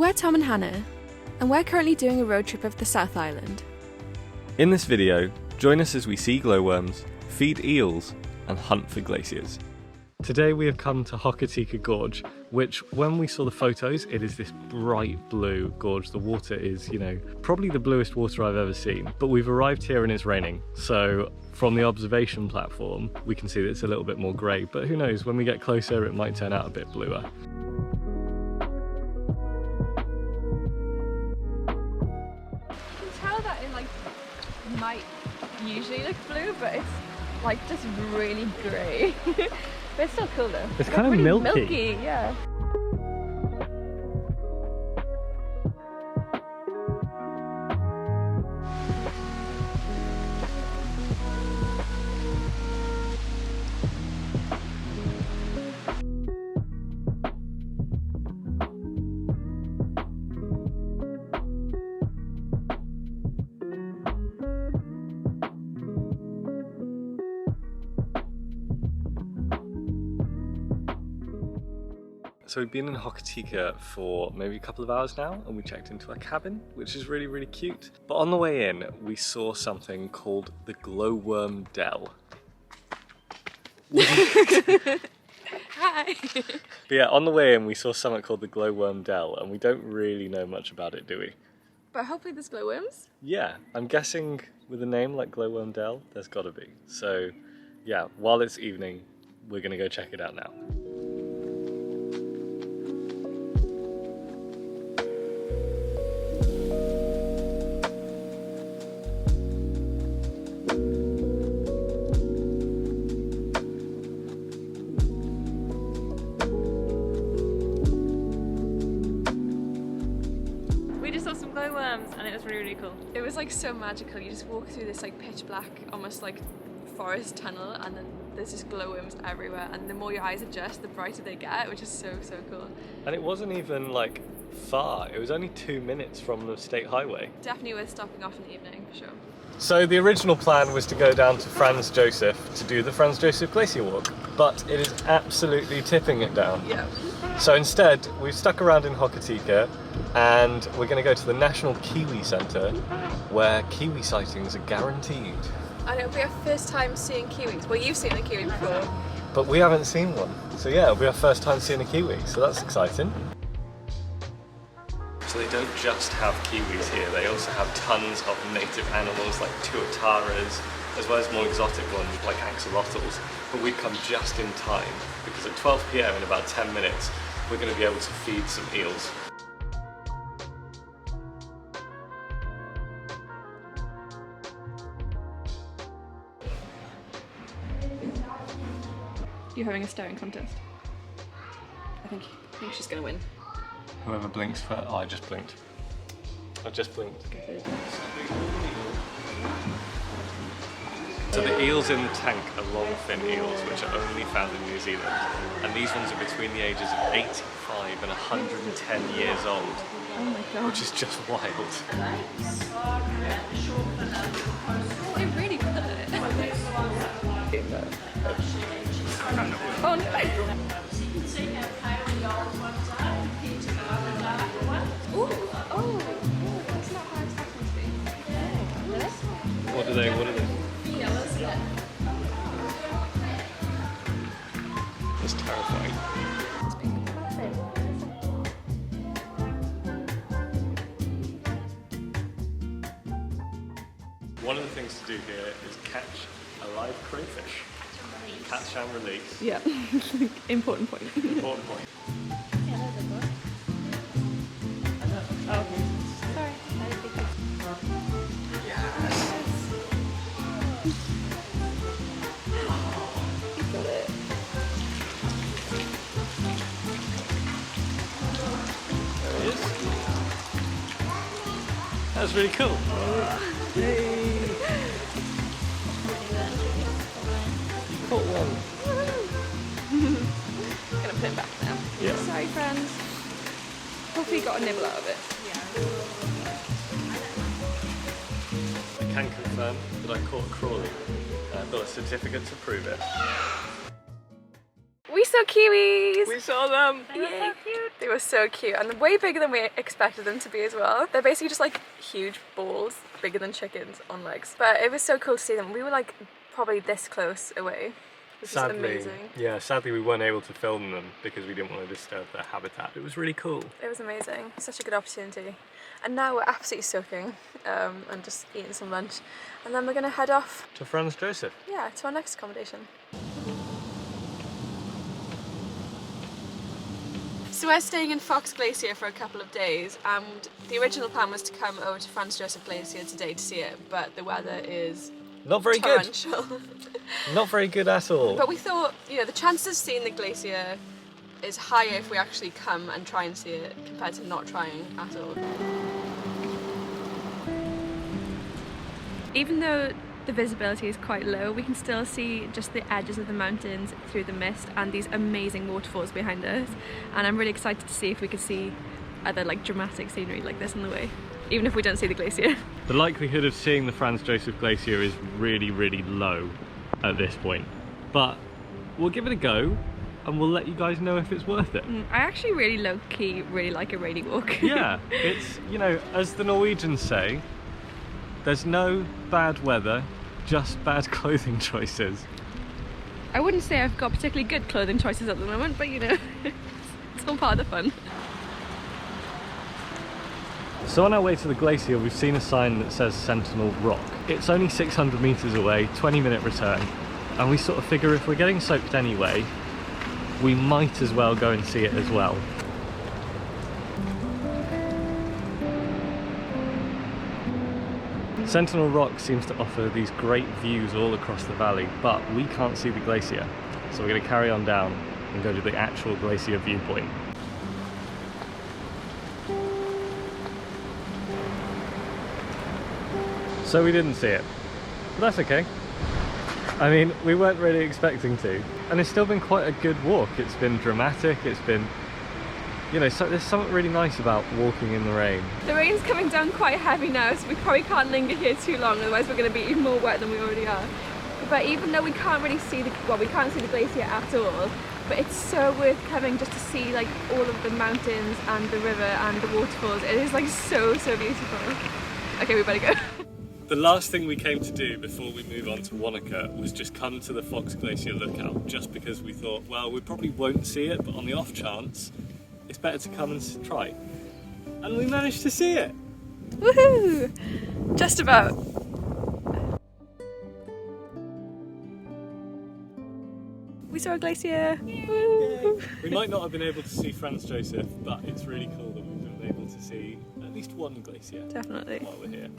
We're Tom and Hannah, and we're currently doing a road trip of the South Island. In this video, join us as we see glowworms, feed eels, and hunt for glaciers. Today we have come to Hokitika Gorge, which when we saw the photos, it is this bright blue gorge. The water is, probably the bluest water I've ever seen. But we've arrived here and it's raining. So from the observation platform, we can see that it's a little bit more grey. But who knows, when we get closer, it might turn out a bit bluer. That it might usually look blue, but it's just really grey. But it's still cool though. It's kind of really milky, yeah. So we've been in Hokitika for maybe a couple of hours now, and we checked into our cabin, which is really, really cute. But on the way in, we saw something called the glowworm Dell. Hi! But yeah, on the way in, we saw something called the glowworm Dell, and we don't really know much about it, do we? But hopefully there's glowworms. Yeah, I'm guessing with a name like glowworm Dell, there's gotta be. So yeah, while it's evening, we're gonna go check it out now. Glowworms, and it was really, really cool. It was so magical. You just walk through this pitch black, almost forest tunnel, and then there's just glowworms everywhere, and the more your eyes adjust, the brighter they get, which is so cool. And it wasn't even far, it was only 2 minutes from the state highway. Definitely worth stopping off in the evening, for sure. So the original plan was to go down to Franz Josef to do the Franz Josef Glacier walk, but it is absolutely tipping it down. Yeah. So instead, we've stuck around in Hokitika, and we're going to go to the National Kiwi Centre, where kiwi sightings are guaranteed. And it'll be our first time seeing kiwis. Well, you've seen a kiwi before. But we haven't seen one. So yeah, it'll be our first time seeing a kiwi, so that's exciting. So they don't just have kiwis here, they also have tons of native animals like tuataras, as well as more exotic ones like axolotls. But we've come just in time, because at 12 PM in about 10 minutes, we're going to be able to feed some eels. You're having a staring contest. I think she's gonna win. Whoever blinks first. Oh, I just blinked. I just blinked. So the eels in the tank are long-fin eels, which are only found in New Zealand. And these ones are between the ages of 85 and 110 years old. Oh my god. Which is just wild. They really put it. Oh no! Ooh, oh, that's not how it's happening to be. What are they? Yeah, let's see it. It's terrifying. One of the things to do here is catch a live crayfish. Catch and release. Yeah, important point. Important point. Yeah, those are good. Oh, sorry. I didn't think of... Yes. You got it. There it is. That was really cool. Hey. Caught one. Gonna put it back now. Yeah. Sorry, friends. Hopefully you got a nibble out of it. I can confirm that I caught a crawlie. I've got a certificate to prove it. We saw kiwis! We saw them! They were so cute. They were so cute and way bigger than we expected them to be as well. They're basically just like huge balls, bigger than chickens on legs. But it was so cool to see them. We were like probably this close away, which is amazing. Yeah, sadly we weren't able to film them because we didn't want to disturb their habitat. It was really cool. It was amazing. Such a good opportunity. And now we're absolutely soaking and just eating some lunch. And then we're going to head off to Franz Josef. Yeah, to our next accommodation. So we're staying in Fox Glacier for a couple of days, and the original plan was to come over to Franz Josef Glacier today to see it, but the weather is not very torrential. Good. Not very good at all. But we thought, you know, the chances of seeing the glacier is higher if we actually come and try and see it compared to not trying at all. Even though the visibility is quite low, we can still see just the edges of the mountains through the mist and these amazing waterfalls behind us, and I'm really excited to see if we could see other like dramatic scenery like this on the way, even if we don't see the glacier. The likelihood of seeing the Franz Josef Glacier is really, really low at this point, but we'll give it a go and we'll let you guys know if it's worth it. I actually really low-key really like a rainy walk. Yeah, it's, you know, as the Norwegians say, there's no bad weather, just bad clothing choices. I wouldn't say I've got particularly good clothing choices at the moment, but you know, it's all part of the fun. So on our way to the glacier, we've seen a sign that says Sentinel Rock. It's only 600 meters away, 20-minute return, and we sort of figure if we're getting soaked anyway, we might as well go and see it as well. Sentinel Rock seems to offer these great views all across the valley, but we can't see the glacier, so we're going to carry on down and go to the actual glacier viewpoint. So we didn't see it, but that's okay. I mean, we weren't really expecting to, and it's still been quite a good walk. It's been dramatic, it's been, you know, so there's something really nice about walking in the rain. The rain's coming down quite heavy now, so we probably can't linger here too long, otherwise we're going to be even more wet than we already are. But even though we can't really see the, well, we can't see the glacier at all, but it's so worth coming just to see like all of the mountains and the river and the waterfalls. It is like so beautiful. Okay, we better go. The last thing we came to do before we move on to Wanaka was just come to the Fox Glacier lookout, just because we thought, well, we probably won't see it, but on the off chance, it's better to come and try. And we managed to see it! Woohoo! Just about. We saw a glacier! Yay. We might not have been able to see Franz Josef, but it's really cool that we've been able to see at least one glacier. Definitely. While we're here.